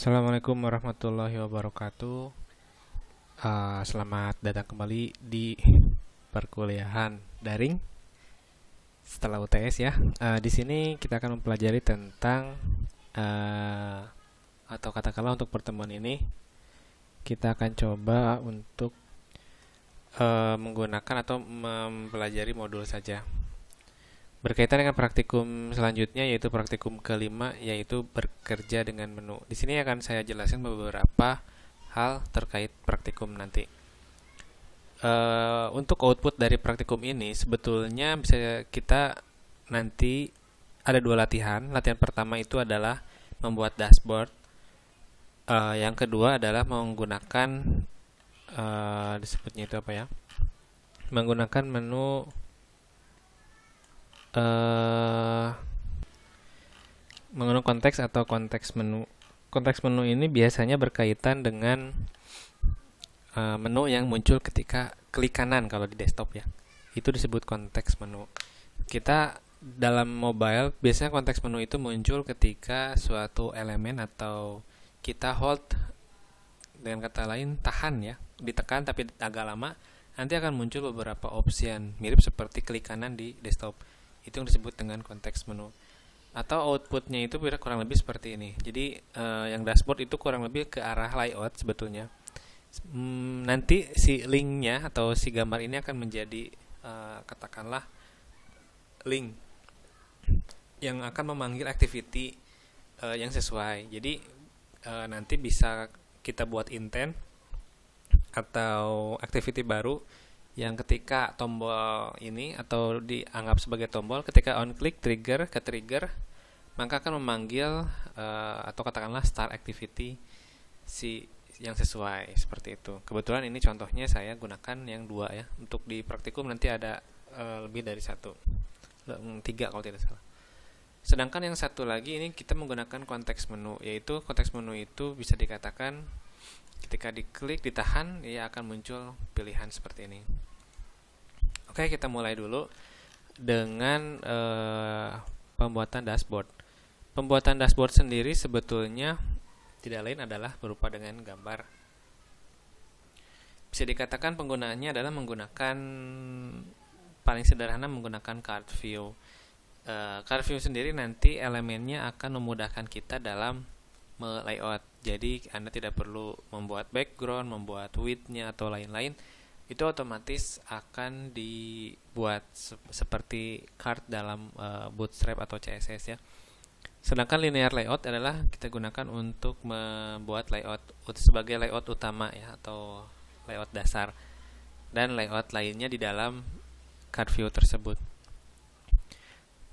Assalamualaikum warahmatullahi wabarakatuh. Selamat datang kembali di perkuliahan daring setelah UTS ya. Di sini kita akan mempelajari tentang uh, atau katakanlah untuk pertemuan ini kita akan coba untuk menggunakan atau mempelajari modul saja. Berkaitan dengan praktikum selanjutnya yaitu praktikum kelima yaitu bekerja dengan menu. Di sini akan saya jelaskan beberapa hal terkait praktikum nanti. Untuk output dari praktikum ini sebetulnya bisa kita nanti ada dua latihan. Latihan pertama itu adalah membuat dashboard. Yang kedua adalah menggunakan disebutnya itu apa ya? Menggunakan menu menggunakan konteks atau konteks menu. Konteks menu ini biasanya berkaitan dengan menu yang muncul ketika klik kanan kalau di desktop ya. Itu disebut konteks menu. Kita dalam mobile biasanya konteks menu itu muncul ketika suatu elemen atau kita hold, dengan kata lain tahan ya, ditekan tapi agak lama, nanti akan muncul beberapa option mirip seperti klik kanan di desktop. Itu yang disebut dengan konteks menu. Atau outputnya itu kurang lebih seperti ini. Jadi yang dashboard itu kurang lebih ke arah layout sebetulnya. Nanti si linknya atau si gambar ini akan menjadi katakanlah link yang akan memanggil activity yang sesuai. Jadi nanti bisa kita buat intent atau activity baru yang ketika tombol ini atau dianggap sebagai tombol ketika on click trigger ke trigger maka akan memanggil atau katakanlah start activity si yang sesuai seperti itu. Kebetulan ini contohnya saya gunakan yang dua ya. Untuk di praktikum nanti ada lebih dari satu, 3 kalau tidak salah. Sedangkan yang satu lagi ini kita menggunakan konteks menu, yaitu konteks menu itu bisa dikatakan ketika diklik ditahan ia akan muncul pilihan seperti ini. Oke, kita mulai dulu dengan pembuatan dashboard. Pembuatan dashboard sendiri sebetulnya tidak lain adalah berupa dengan gambar. Bisa dikatakan penggunaannya adalah menggunakan paling sederhana menggunakan card view. Card view sendiri nanti elemennya akan memudahkan kita dalam layout. Jadi Anda tidak perlu membuat background, membuat width-nya atau lain-lain. Itu otomatis akan dibuat seperti card dalam Bootstrap atau CSS ya. Sedangkan linear layout adalah kita gunakan untuk membuat layout sebagai layout utama ya atau layout dasar dan layout lainnya di dalam card view tersebut.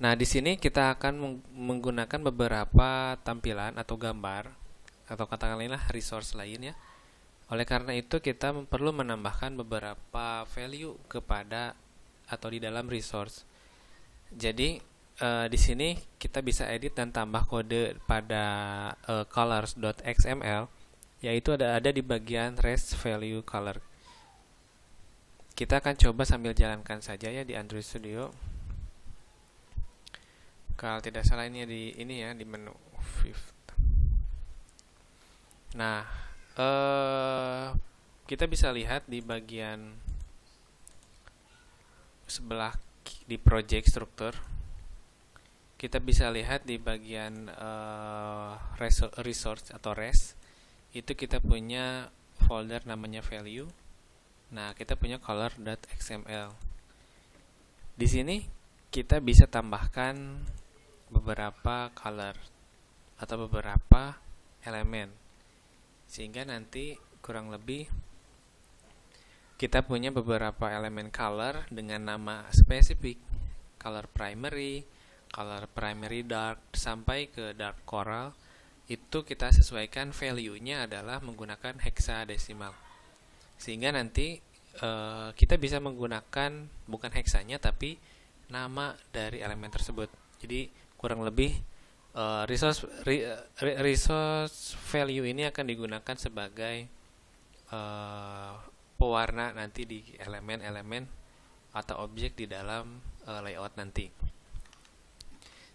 Nah, di sini kita akan menggunakan beberapa tampilan atau gambar atau katakanlah resource lain ya. Oleh karena itu kita perlu menambahkan beberapa value kepada atau di dalam resource. Jadi di sini kita bisa edit dan tambah kode pada colors.xml, yaitu ada di bagian res value color. Kita akan coba sambil jalankan saja ya di Android Studio. Kalau tidak salah ini ya di menu fifth. Nah, kita bisa lihat di bagian sebelah di project structure. Kita bisa lihat di bagian resource atau res itu kita punya folder namanya value. Nah, kita punya color.xml. Di sini kita bisa tambahkan beberapa color atau beberapa elemen sehingga nanti kurang lebih kita punya beberapa elemen color dengan nama spesifik, color primary dark sampai ke dark coral. Itu kita sesuaikan value-nya adalah menggunakan hexadesimal sehingga nanti kita bisa menggunakan bukan hexanya tapi nama dari elemen tersebut. Jadi kurang lebih resource value ini akan digunakan sebagai pewarna nanti di elemen-elemen atau objek di dalam layout nanti.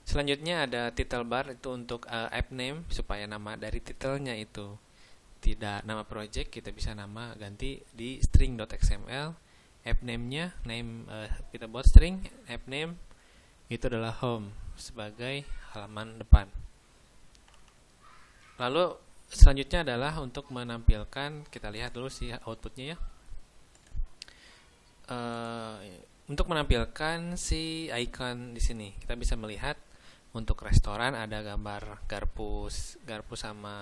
Selanjutnya ada title bar, itu untuk app name, supaya nama dari titelnya itu tidak nama project, kita bisa nama ganti di string.xml. App name-nya kita buat string app name itu adalah home sebagai halaman depan. Lalu selanjutnya adalah untuk menampilkan, kita lihat dulu sih outputnya ya. Untuk menampilkan si icon di sini, kita bisa melihat untuk restoran ada gambar garpu sama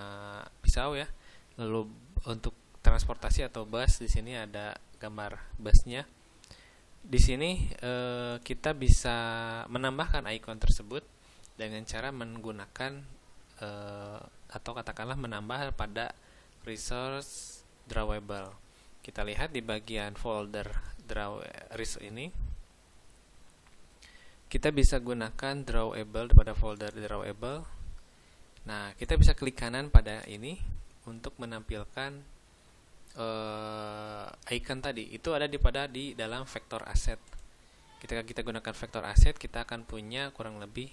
pisau ya. Lalu untuk transportasi atau bus, di sini ada gambar busnya. Di sini kita bisa menambahkan icon tersebut dengan cara menggunakan atau katakanlah menambah pada resource drawable. Kita lihat di bagian folder resource ini, kita bisa gunakan drawable pada folder drawable. Nah, kita bisa klik kanan pada ini untuk menampilkan icon tadi. Itu ada di dalam vector asset. Ketika kita gunakan vector asset, kita akan punya kurang lebih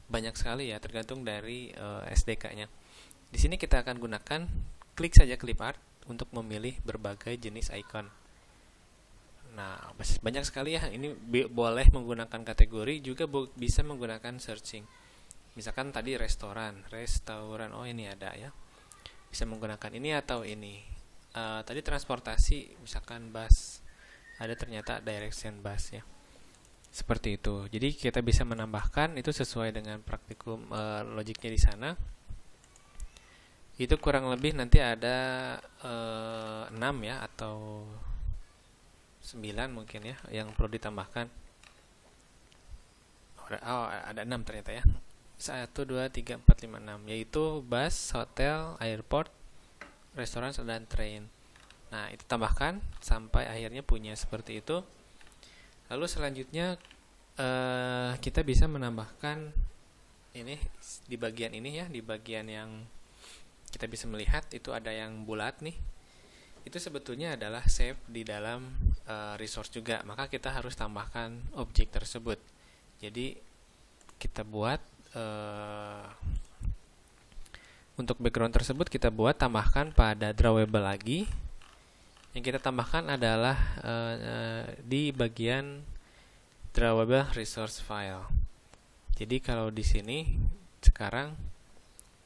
banyak sekali ya, tergantung dari SDK-nya. Di sini kita akan gunakan klik saja clip art untuk memilih berbagai jenis icon. Nah, banyak sekali ya. Ini boleh menggunakan kategori, juga bisa menggunakan searching. Misalkan tadi restoran. Oh ini ada ya. Bisa menggunakan ini atau ini. Tadi transportasi, misalkan bus. Ada ternyata direction bus ya. Seperti itu. Jadi kita bisa menambahkan itu sesuai dengan praktikum logiknya di sana. Itu kurang lebih nanti ada 6 ya, atau 9 mungkin ya yang perlu ditambahkan. Ada 6 ternyata ya. 1, 2, 3, 4, 5, 6, yaitu bus, hotel, airport, restoran, dan train. Nah, itu tambahkan sampai akhirnya punya seperti itu. Lalu selanjutnya kita bisa menambahkan ini di bagian ini ya, di bagian yang kita bisa melihat itu ada yang bulat nih. Itu sebetulnya adalah save di dalam resource juga, maka kita harus tambahkan objek tersebut. Jadi kita buat untuk background tersebut kita buat tambahkan pada drawable lagi. Yang kita tambahkan adalah di bagian drawable resource file. Jadi kalau di sini sekarang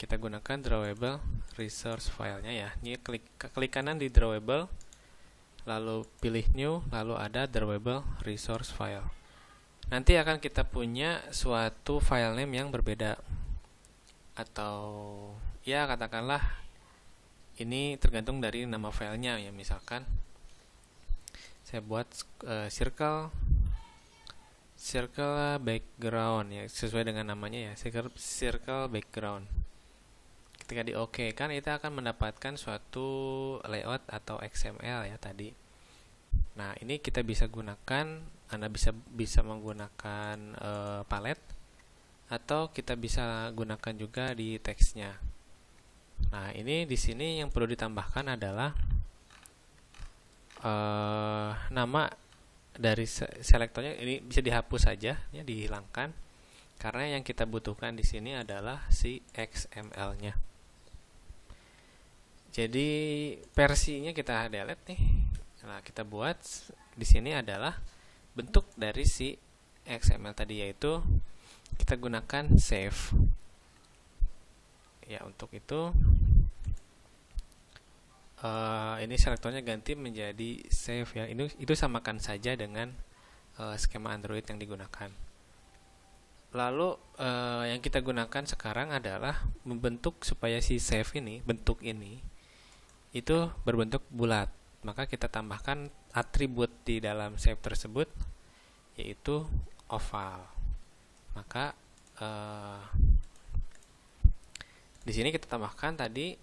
kita gunakan drawable resource filenya ya. Ini klik kanan di drawable, lalu pilih new, lalu ada drawable resource file. Nanti akan kita punya suatu file name yang berbeda, atau ya katakanlah ini tergantung dari nama filenya ya. Misalkan saya buat circle background ya, sesuai dengan namanya ya, circle background. Ketika di OK kan kita akan mendapatkan suatu layout atau XML ya tadi. Nah, ini kita bisa gunakan, Anda bisa menggunakan palette, atau kita bisa gunakan juga di teksnya. Nah, ini di sini yang perlu ditambahkan adalah nama dari selektornya. Ini bisa dihapus saja ya, dihilangkan, karena yang kita butuhkan di sini adalah si XML-nya. Jadi versinya kita delete nih. Nah, kita buat di sini adalah bentuk dari si XML tadi, yaitu kita gunakan save. Ya, untuk itu ini selektornya ganti menjadi save ya. Itu samakan saja dengan skema Android yang digunakan. Lalu yang kita gunakan sekarang adalah membentuk supaya si save ini, bentuk ini itu berbentuk bulat. Maka kita tambahkan atribut di dalam save tersebut, yaitu oval. Maka di sini kita tambahkan tadi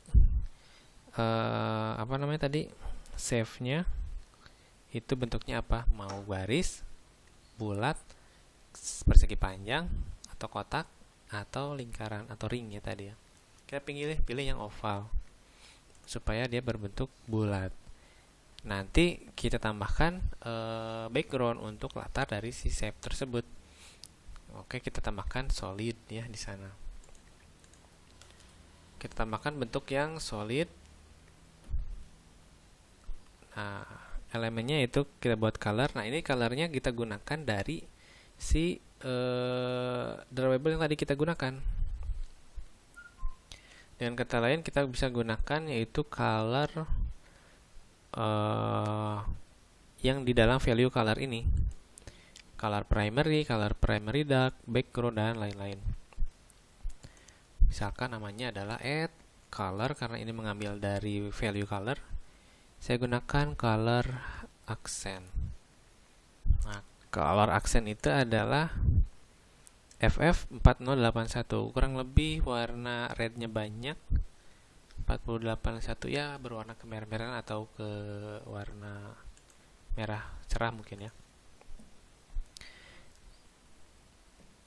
save-nya itu bentuknya apa? Mau garis, bulat, persegi panjang, atau kotak, atau lingkaran, atau ring ya tadi ya. Kita pilih yang oval supaya dia berbentuk bulat. Nanti kita tambahkan background untuk latar dari si save tersebut. Oke, kita tambahkan solid ya di sana. Kita tambahkan bentuk yang solid. Nah, elemennya itu kita buat color. Nah, ini colornya kita gunakan dari si drawable yang tadi kita gunakan. Dengan kata lain, kita bisa gunakan yaitu color yang di dalam value color ini. Color primary dark, background, dan lain-lain. Misalkan namanya adalah add color, karena ini mengambil dari value color. Saya gunakan color accent. Nah, color accent itu adalah FF4081. Kurang lebih warna rednya banyak. 4081 ya berwarna kemerah-merahan atau ke warna merah cerah mungkin ya.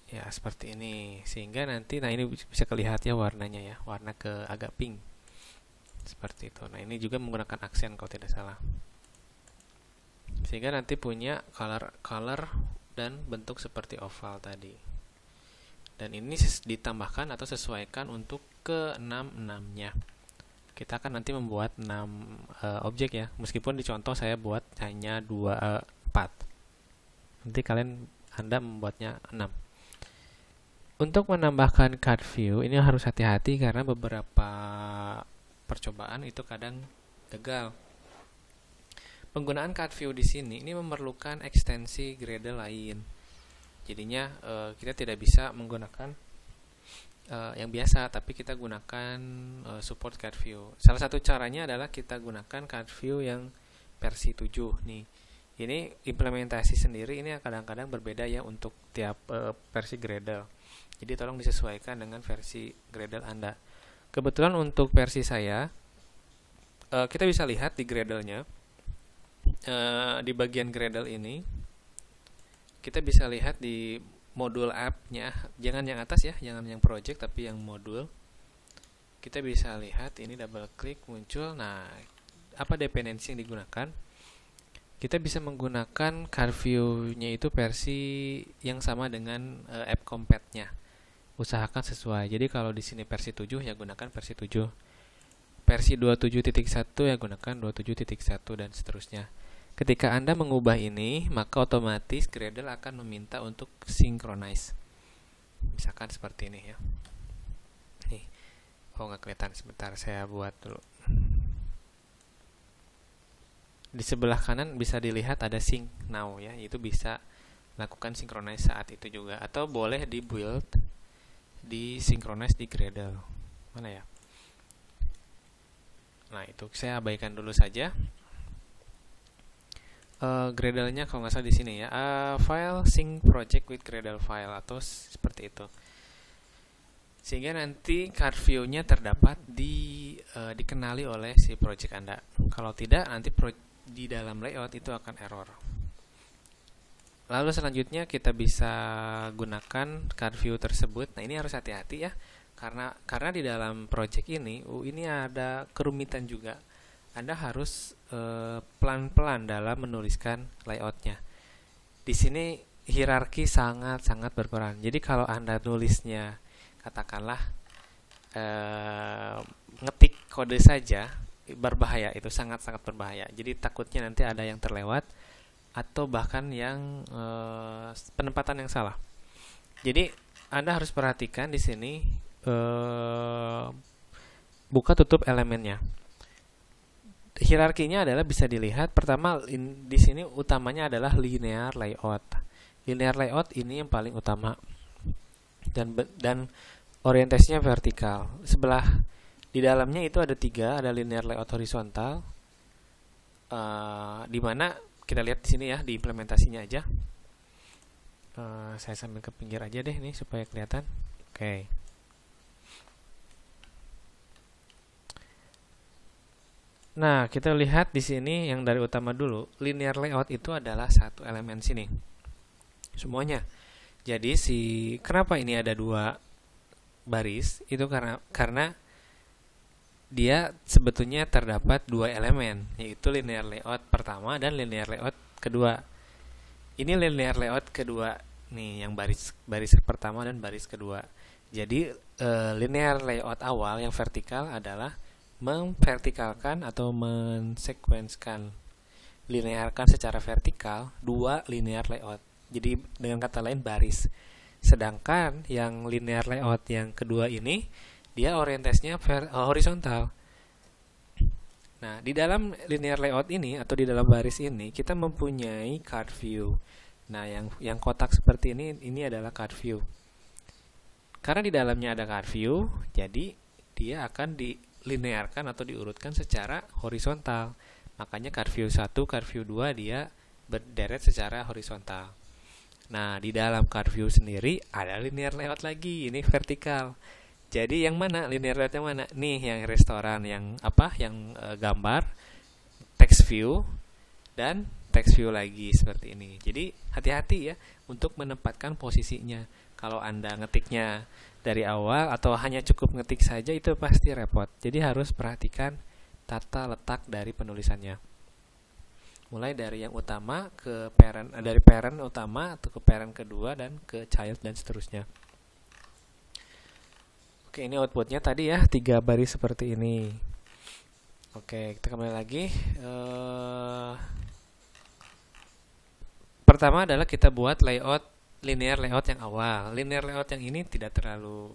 Ya seperti ini, sehingga nanti ini bisa kelihatan ya warnanya ya, warna ke agak pink seperti itu. Nah, ini juga menggunakan aksen kalau tidak salah, sehingga nanti punya color dan bentuk seperti oval tadi. Dan ini ditambahkan atau sesuaikan untuk ke 6-6-nya. Kita akan nanti membuat 6 objek ya, meskipun di contoh saya buat hanya 4. Nanti Anda membuatnya 6. Untuk menambahkan card view ini harus hati-hati karena beberapa percobaan itu kadang gagal. Penggunaan card view di sini ini memerlukan ekstensi Gradle lain. Jadinya kita tidak bisa menggunakan yang biasa, tapi kita gunakan support card view. Salah satu caranya adalah kita gunakan card view yang versi 7 nih. Ini implementasi sendiri, ini kadang-kadang berbeda ya untuk tiap versi Gradle. Jadi tolong disesuaikan dengan versi Gradle Anda. Kebetulan untuk versi saya, kita bisa lihat di Gradle-nya, di bagian Gradle ini, kita bisa lihat di modul app-nya, jangan yang atas ya, jangan yang project, tapi yang modul. Kita bisa lihat ini, double klik muncul. Nah, apa dependensi yang digunakan? Kita bisa menggunakan card view-nya itu versi yang sama dengan app compat-nya. Usahakan sesuai. Jadi kalau di sini versi 7 ya gunakan versi 7. Versi 27.1 ya gunakan 27.1 dan seterusnya. Ketika Anda mengubah ini, maka otomatis Gradle akan meminta untuk synchronize. Misalkan seperti ini ya. Nih. Oh, nggak kelihatan, sebentar saya buat dulu. Di sebelah kanan bisa dilihat ada sync now ya, itu bisa lakukan synchronize saat itu juga, atau boleh di build di synchronize di Gradle. Mana ya? Nah, itu saya abaikan dulu saja. Gradle-nya kalau nggak salah di sini ya. File sync project with Gradle file atau seperti itu. Sehingga nanti card view-nya terdapat dikenali oleh si project Anda. Kalau tidak, nanti di dalam layout itu akan error. Lalu selanjutnya kita bisa gunakan card view tersebut. Nah, ini harus hati-hati ya, karena di dalam project ini ada kerumitan juga. Anda harus pelan-pelan dalam menuliskan layoutnya. Di sini hierarki sangat-sangat berperan. Jadi kalau Anda nulisnya katakanlah ngetik kode saja, berbahaya, itu sangat-sangat berbahaya. Jadi takutnya nanti ada yang terlewat atau bahkan yang penempatan yang salah. Jadi Anda harus perhatikan di sini buka tutup elemennya. Hierarkinya adalah bisa dilihat pertama di sini utamanya adalah linear layout. Linear layout ini yang paling utama dan orientasinya vertikal. Sebelah di dalamnya itu ada 3, ada linear layout horizontal, di mana kita lihat di sini ya di implementasinya aja. Saya sambil ke pinggir aja deh nih supaya kelihatan. Oke. Nah, kita lihat di sini yang dari utama dulu, linear layout itu adalah satu elemen sini. Semuanya. Jadi kenapa ini ada 2 baris? Itu karena dia sebetulnya terdapat 2 elemen, yaitu linear layout pertama dan linear layout kedua. Ini linear layout kedua nih yang baris baris pertama dan baris kedua. Jadi linear layout awal yang vertikal adalah memvertikalkan atau mensekuenskan, linearkan secara vertikal dua linear layout. Jadi dengan kata lain baris. Sedangkan yang linear layout yang kedua ini dia orientasinya horizontal. Nah, di dalam linear layout ini atau di dalam baris ini kita mempunyai card view. Nah, yang kotak seperti ini adalah card view. Karena di dalamnya ada card view, jadi dia akan dilinearkan atau diurutkan secara horizontal. Makanya card view 1, card view 2 dia berderet secara horizontal. Nah, di dalam card view sendiri ada linear layout lagi, ini vertikal. Jadi yang mana linear layout yang mana? Nih yang restoran, yang apa? Yang gambar, text view dan text view lagi seperti ini. Jadi hati-hati ya untuk menempatkan posisinya. Kalau Anda ngetiknya dari awal atau hanya cukup ngetik saja itu pasti repot. Jadi harus perhatikan tata letak dari penulisannya. Mulai dari yang utama ke parent, dari parent utama atau ke parent kedua dan ke child dan seterusnya. Oke, ini outputnya tadi ya, 3 baris seperti ini. Oke, kita kembali lagi. Pertama adalah kita buat layout linear layout yang awal. Linear layout yang ini tidak terlalu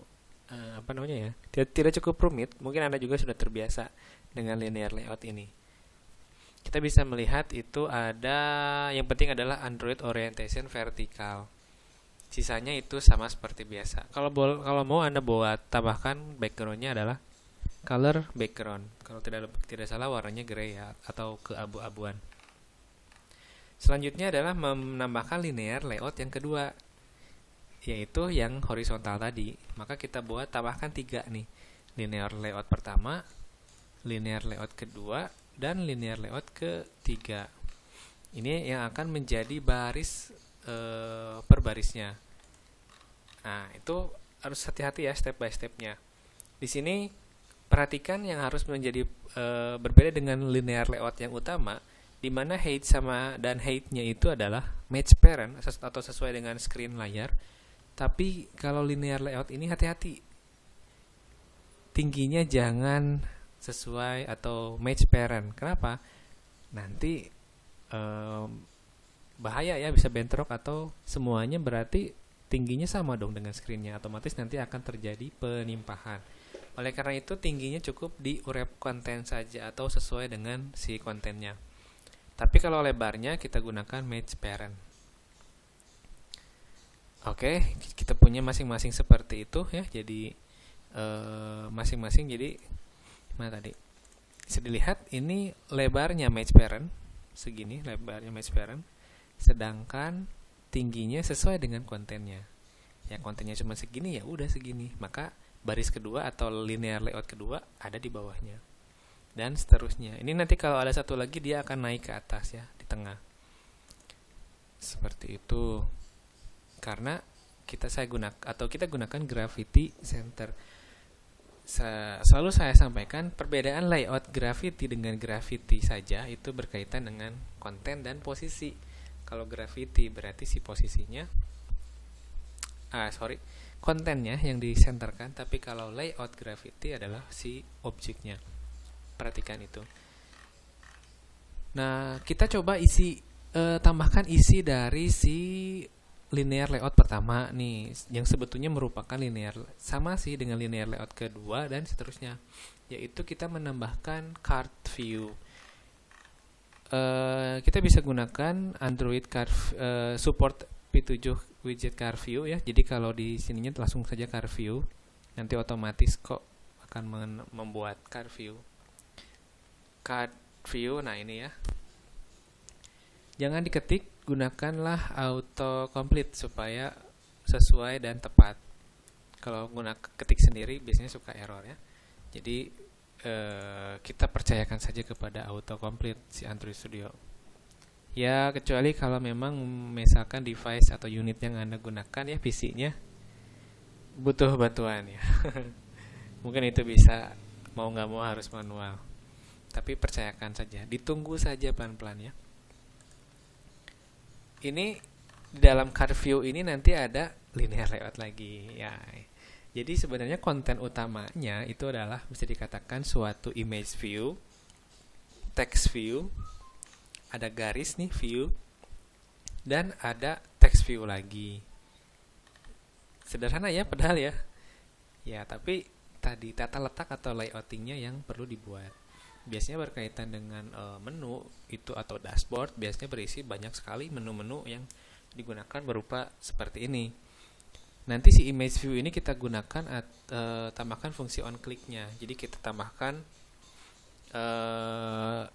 tidak cukup rumit. Mungkin Anda juga sudah terbiasa dengan linear layout ini. Kita bisa melihat itu ada, yang penting adalah Android Orientation Vertical. Sisanya itu sama seperti biasa. Kalau mau Anda tambahkan backgroundnya adalah color background. Kalau tidak salah warnanya grey ya, atau keabu-abuan. Selanjutnya adalah menambahkan linear layout yang kedua, yaitu yang horizontal tadi. Maka kita tambahkan 3 nih. Linear layout pertama, linear layout kedua, dan linear layout ketiga. Ini yang akan menjadi baris per barisnya. Nah, itu harus hati-hati ya step by stepnya. Di sini perhatikan yang harus menjadi berbeda dengan linear layout yang utama, di mana height dan height-nya itu adalah match parent atau sesuai dengan screen layar. Tapi kalau linear layout ini hati-hati, tingginya jangan sesuai atau match parent. Kenapa? Nanti bahaya ya, bisa bentrok atau semuanya berarti tingginya sama dong dengan screen-nya, otomatis nanti akan terjadi penimpahan. Oleh karena itu tingginya cukup di wrap konten saja atau sesuai dengan si kontennya. Tapi kalau lebarnya kita gunakan match parent. Oke, kita punya masing-masing seperti itu ya. Jadi masing-masing jadi mana tadi? Bisa dilihat ini lebarnya match parent segini, lebarnya match parent. Sedangkan tingginya sesuai dengan kontennya. Ya kontennya cuma segini ya udah segini. Maka baris kedua atau linear layout kedua ada di bawahnya. Dan seterusnya. Ini nanti kalau ada satu lagi dia akan naik ke atas ya, di tengah. Seperti itu. Karena kita gunakan Gravity Center. Selalu saya sampaikan perbedaan layout Gravity dengan Gravity saja itu berkaitan dengan konten dan posisi. Kalau Gravity berarti si posisinya, kontennya yang disenterkan. Tapi kalau layout Gravity adalah si objeknya. Perhatikan itu. Nah, kita coba tambahkan isi dari si linear layout pertama nih, yang sebetulnya merupakan linear, sama sih dengan linear layout kedua dan seterusnya, yaitu kita menambahkan card view. Kita bisa gunakan Android support P7 widget card view ya. Jadi kalau di sininya langsung saja card view, nanti otomatis kok akan membuat card view. Nah ini ya. Jangan diketik, gunakanlah autocomplete supaya sesuai dan tepat. Kalau ketik sendiri biasanya suka error ya. Jadi kita percayakan saja kepada autocomplete si Android Studio. Ya kecuali kalau memang misalkan device atau unit yang Anda gunakan ya PC-nya butuh bantuan ya. Mungkin itu bisa mau nggak mau harus manual. Tapi percayakan saja, ditunggu saja pelan-pelan ya. Ini di dalam card view ini nanti ada linear layout lagi ya. Jadi sebenarnya konten utamanya itu adalah bisa dikatakan suatu image view, text view, ada garis nih view, dan ada text view lagi. Sederhana ya padahal ya. Ya, tapi tadi tata letak atau layoutingnya yang perlu dibuat. Biasanya berkaitan dengan menu itu atau dashboard, biasanya berisi banyak sekali menu-menu yang digunakan berupa seperti ini. Nanti si image view ini kita gunakan tambahkan fungsi on click-nya. Jadi kita tambahkan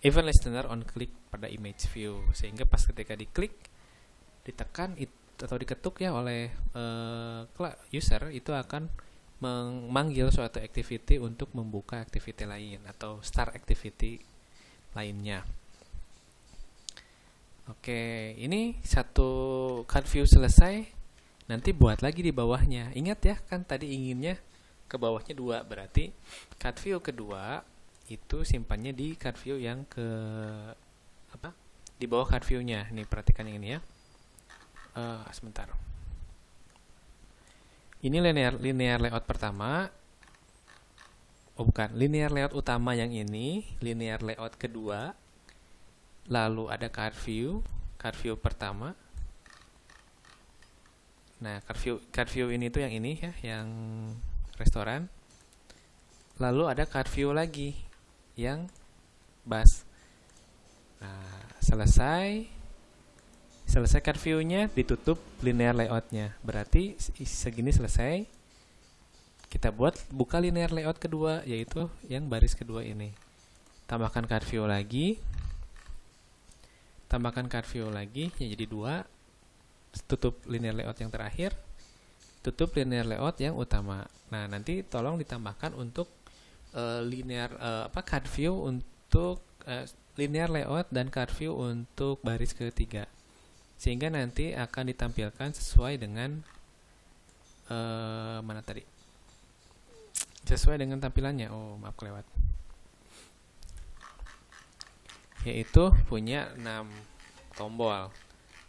event listener on click pada image view, sehingga pas ketika diklik, ditekan atau diketuk ya oleh user, itu akan memanggil suatu activity untuk membuka activity lain atau start activity lainnya. Oke, ini satu card view selesai. Nanti buat lagi di bawahnya. Ingat ya, kan tadi inginnya ke bawahnya 2, berarti card view kedua itu simpannya di card view yang ke apa? Di bawah card view-nya. Nih, perhatikan yang ini ya. Sebentar. Ini linear layout pertama. Oh, bukan, linear layout utama yang ini, linear layout kedua. Lalu ada card view pertama. Nah, card view ini tuh yang ini ya, yang restoran. Lalu ada card view lagi yang bus. Nah, selesai card view-nya, ditutup linear layout-nya. Berarti segini selesai. Kita buka linear layout kedua, yaitu yang baris kedua ini. Tambahkan card view lagi. Ya jadi 2. Tutup linear layout yang terakhir, tutup linear layout yang utama. Nah, nanti tolong ditambahkan untuk card view untuk linear layout dan card view untuk baris ketiga, sehingga nanti akan ditampilkan sesuai dengan sesuai dengan tampilannya. Oh, maaf kelewat. Yaitu punya 6 tombol.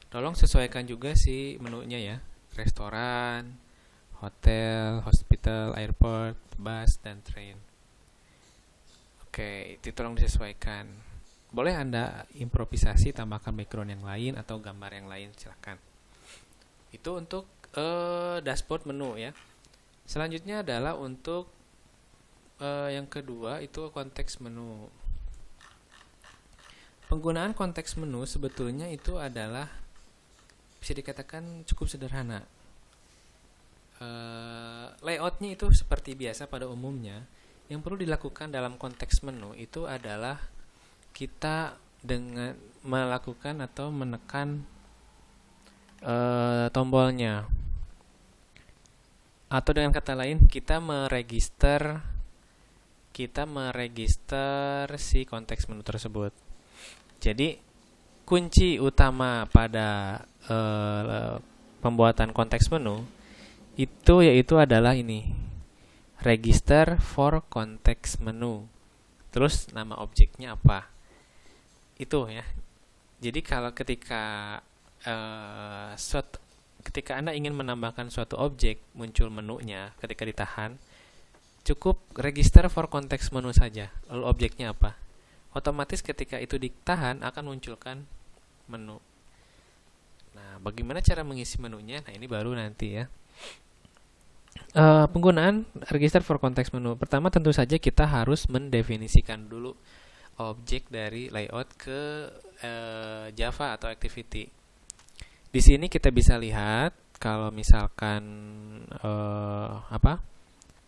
Tolong sesuaikan juga si menunya ya. Restoran, hotel, hospital, airport, bus, dan train. Oke, itu tolong disesuaikan. Boleh Anda improvisasi, tambahkan background yang lain atau gambar yang lain, silakan. Itu untuk dashboard menu ya. Selanjutnya adalah untuk yang kedua itu konteks menu. Penggunaan konteks menu sebetulnya itu adalah bisa dikatakan cukup sederhana. Layoutnya itu seperti biasa pada umumnya. Yang perlu dilakukan dalam konteks menu itu adalah kita dengan melakukan atau menekan tombolnya. Atau dengan kata lain, kita meregister si konteks menu tersebut. Jadi kunci utama pada pembuatan konteks menu itu yaitu adalah ini, register for context menu. Terus nama objeknya apa? Itu ya. Jadi kalau ketika Anda ingin menambahkan suatu objek, muncul menunya ketika ditahan, cukup register for context menu saja. Lalu objeknya apa? Otomatis ketika itu ditahan akan munculkan menu. Nah, bagaimana cara mengisi menunya? Nah, ini baru nanti ya. Penggunaan register for context menu. Pertama tentu saja kita harus mendefinisikan dulu objek dari layout ke Java atau activity. Di sini kita bisa lihat kalau misalkan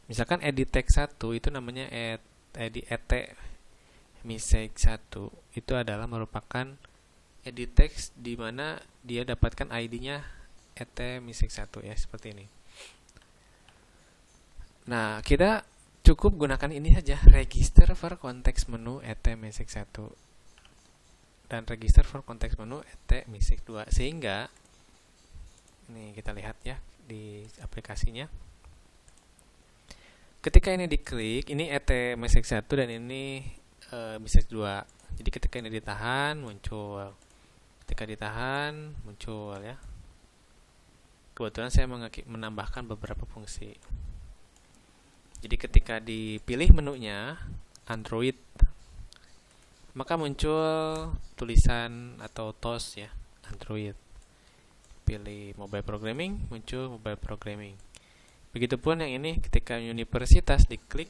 misalkan edit text 1 itu namanya edit message 1 itu adalah merupakan edit text di mana dia dapatkan ID-nya message 1 ya, seperti ini. Nah, kita cukup gunakan ini saja, register for context menu message 1 dan register for context menu message 2, sehingga ini kita lihat ya di aplikasinya. Ketika ini diklik, ini message 1 dan ini message 2. Jadi ketika ini ditahan muncul. Ketika ditahan muncul ya. kebetulan saya menambahkan beberapa fungsi. Jadi ketika dipilih menunya Android, maka muncul tulisan atau TOS ya, Android. Pilih mobile programming, muncul mobile programming. Begitupun yang ini, ketika universitas diklik,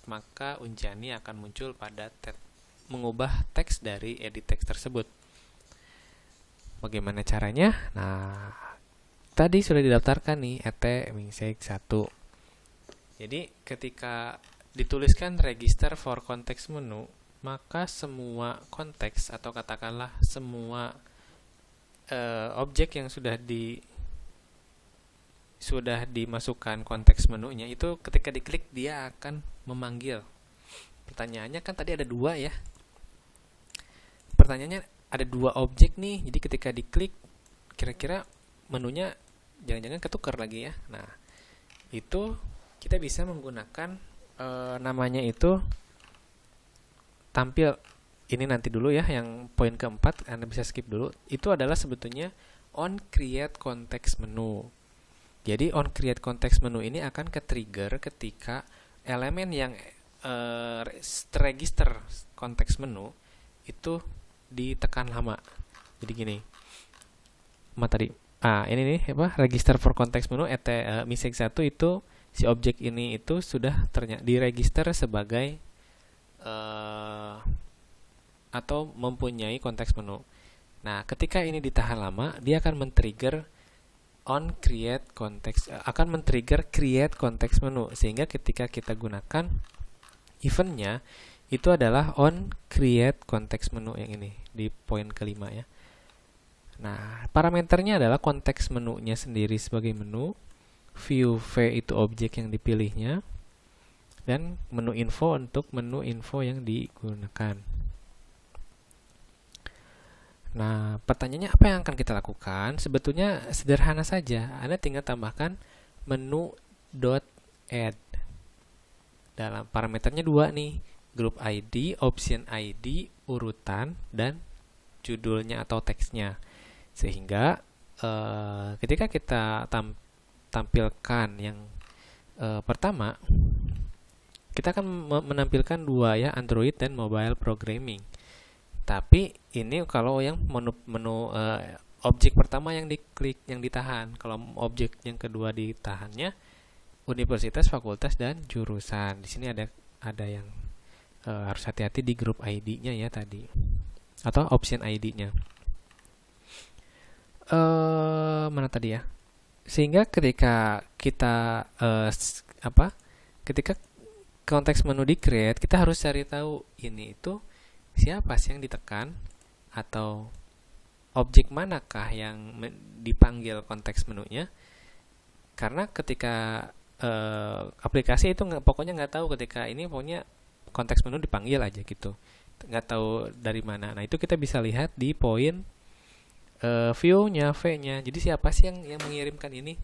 maka Unjani akan muncul pada mengubah teks dari edit teks tersebut. Bagaimana caranya? Nah, tadi sudah didaftarkan nih ET Mingsek 1. Jadi ketika dituliskan register for context menu, maka semua konteks atau katakanlah semua objek yang sudah dimasukkan konteks menunya itu ketika diklik dia akan memanggil. Pertanyaannya kan tadi ada 2 ya. Pertanyaannya ada 2 objek nih. Jadi ketika diklik kira-kira menunya jangan-jangan ketukar lagi ya. Nah, itu kita bisa menggunakan namanya itu tampil. Ini nanti dulu ya, yang poin keempat Anda bisa skip dulu. Itu adalah sebetulnya on create context menu. Jadi on create context menu ini akan ke-trigger ketika elemen yang register context menu itu ditekan lama. Jadi gini. Tadi ini nih register for context menu Mingsek 1 itu si objek ini itu sudah diregister sebagai atau mempunyai konteks menu. Nah, ketika ini ditahan lama, dia akan men-trigger create context menu, sehingga ketika kita gunakan eventnya itu adalah on create context menu yang ini di poin kelima ya. Nah, parameternya adalah konteks menunya sendiri sebagai menu, view v itu objek yang dipilihnya, dan menu info untuk menu info yang digunakan. Nah, pertanyaannya apa yang akan kita lakukan? Sebetulnya sederhana saja. Anda tinggal tambahkan menu.add. Dalam parameternya 2 nih, group ID, option ID, urutan, dan judulnya atau teksnya. Sehingga ketika kita tampilkan yang pertama, kita akan menampilkan 2 ya, Android dan mobile programming. Tapi ini kalau yang menu objek pertama yang diklik, yang ditahan. Kalau objek yang kedua ditahannya universitas, fakultas, dan jurusan. Di sini ada yang harus hati-hati di grup ID-nya ya tadi, atau option ID-nya. Mana tadi ya? Sehingga ketika kita ketika konteks menu di-create, kita harus cari tahu ini itu siapa sih yang ditekan atau objek manakah yang dipanggil konteks menunya. Karena ketika aplikasi itu pokoknya nggak tahu ketika ini pokoknya konteks menu dipanggil aja gitu, nggak tahu dari mana. Nah, itu kita bisa lihat di poin view-nya, v-nya. Jadi siapa sih yang mengirimkan ini?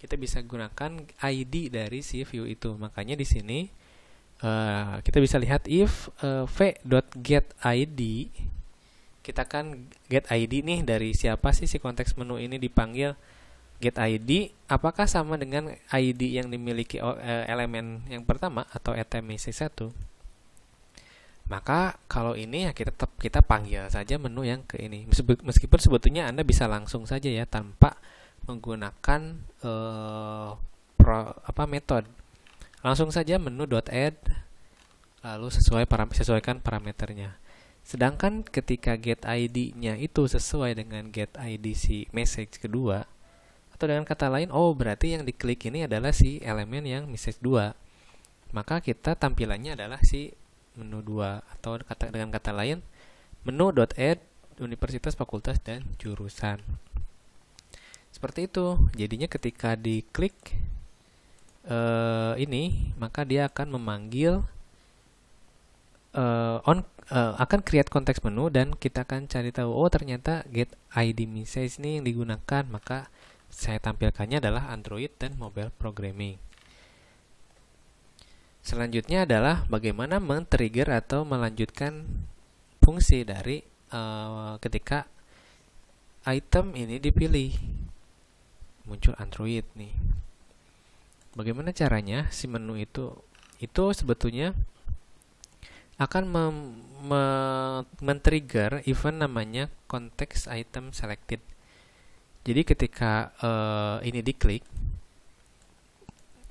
Kita bisa gunakan ID dari si view itu. Makanya di sini kita bisa lihat if v.getID, kita kan get ID nih dari siapa sih si konteks menu ini dipanggil. Get ID apakah sama dengan ID yang dimiliki elemen yang pertama atau Mingsek 1? Maka kalau ini ya kita panggil saja menu yang ke ini. Meskipun sebetulnya Anda bisa langsung saja ya tanpa menggunakan metode. Langsung saja menu.add lalu sesuaikan parameternya. Sedangkan ketika get ID-nya itu sesuai dengan get ID si message kedua, atau dengan kata lain, berarti yang diklik ini adalah si elemen yang message 2. Maka kita tampilannya adalah si menu 2, atau dengan kata lain menu.add universitas, fakultas, dan jurusan. Seperti itu. Jadinya ketika diklik ini, maka dia akan memanggil akan create context menu, dan kita akan cari tahu ternyata get ID message ini yang digunakan, maka saya tampilkannya adalah Android dan mobile programming. Selanjutnya adalah bagaimana men-trigger atau melanjutkan fungsi dari ketika item ini dipilih. muncul Android nih. Bagaimana caranya si menu itu sebetulnya akan men-trigger event namanya context item selected. Jadi ketika ini diklik,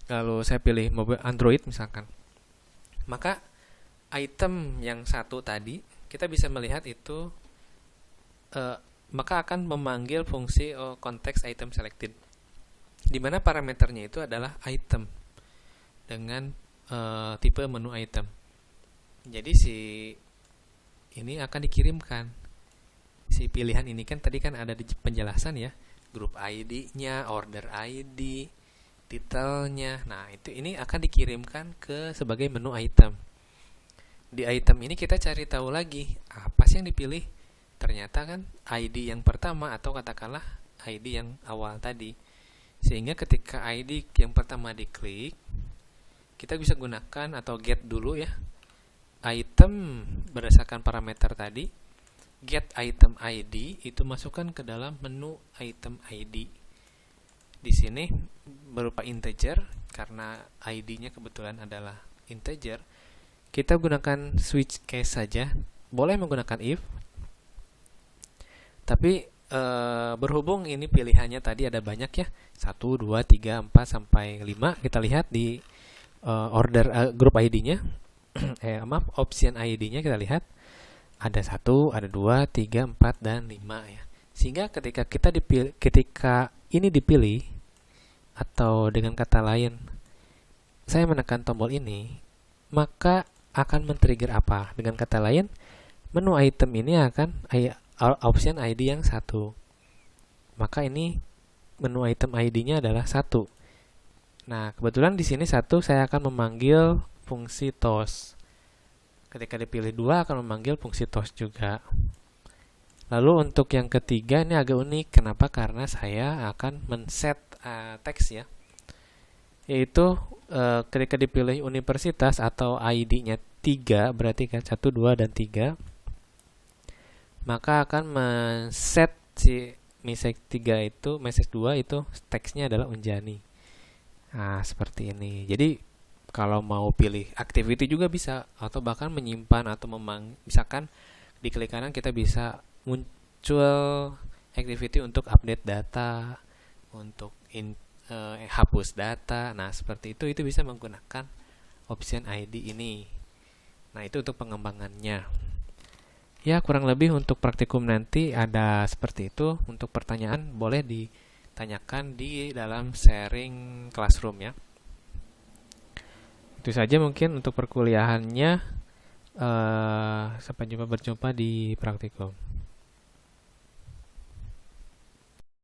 lalu saya pilih mobile Android misalkan, maka item yang satu tadi kita bisa melihat itu maka akan memanggil fungsi context item selected, di mana parameternya itu adalah item dengan tipe menu item. Jadi si ini akan dikirimkan. Si pilihan ini kan tadi kan ada di penjelasan ya, grup ID-nya, order ID, detailnya. Nah, ini akan dikirimkan ke sebagai menu item. Di item ini kita cari tahu lagi apa sih yang dipilih. Ternyata kan ID yang pertama atau katakanlah ID yang awal tadi. Sehingga ketika ID yang pertama diklik, kita bisa gunakan atau get dulu ya item berdasarkan parameter tadi. Get item ID itu masukkan ke dalam menu item ID. Di sini berupa integer karena ID-nya kebetulan adalah integer. Kita gunakan switch case saja. Boleh menggunakan if. Tapi berhubung ini pilihannya tadi ada banyak ya. 1, 2, 3, 4 sampai 5. Kita lihat di order grup ID-nya. Option ID-nya kita lihat ada 1, ada 2, 3, 4 dan 5 ya. Sehingga ketika ketika ini dipilih atau dengan kata lain saya menekan tombol ini, maka akan men-trigger apa? Dengan kata lain, menu item ini akan option ID yang 1. Maka ini menu item ID-nya adalah 1. Nah, kebetulan di sini 1 saya akan memanggil fungsi toast. Ketika dipilih 2 akan memanggil fungsi toast juga. Lalu untuk yang ketiga ini agak unik. Kenapa? Karena saya akan men-set teks ya. Yaitu ketika dipilih universitas atau ID-nya 3, berarti kan 1, 2, dan 3, maka akan men-set si message 3 itu, message 2 itu teksnya adalah Unjani. Nah, seperti ini. Jadi kalau mau pilih activity juga bisa, atau bahkan menyimpan atau misalkan di klik kanan kita bisa muncul activity untuk update data, untuk hapus data. Nah, seperti itu bisa menggunakan option ID ini. Nah, itu untuk pengembangannya. Ya, kurang lebih untuk praktikum nanti ada seperti itu. Untuk pertanyaan boleh ditanyakan di dalam sharing classroom ya. Itu saja mungkin untuk perkuliahannya. Sampai berjumpa di praktikum.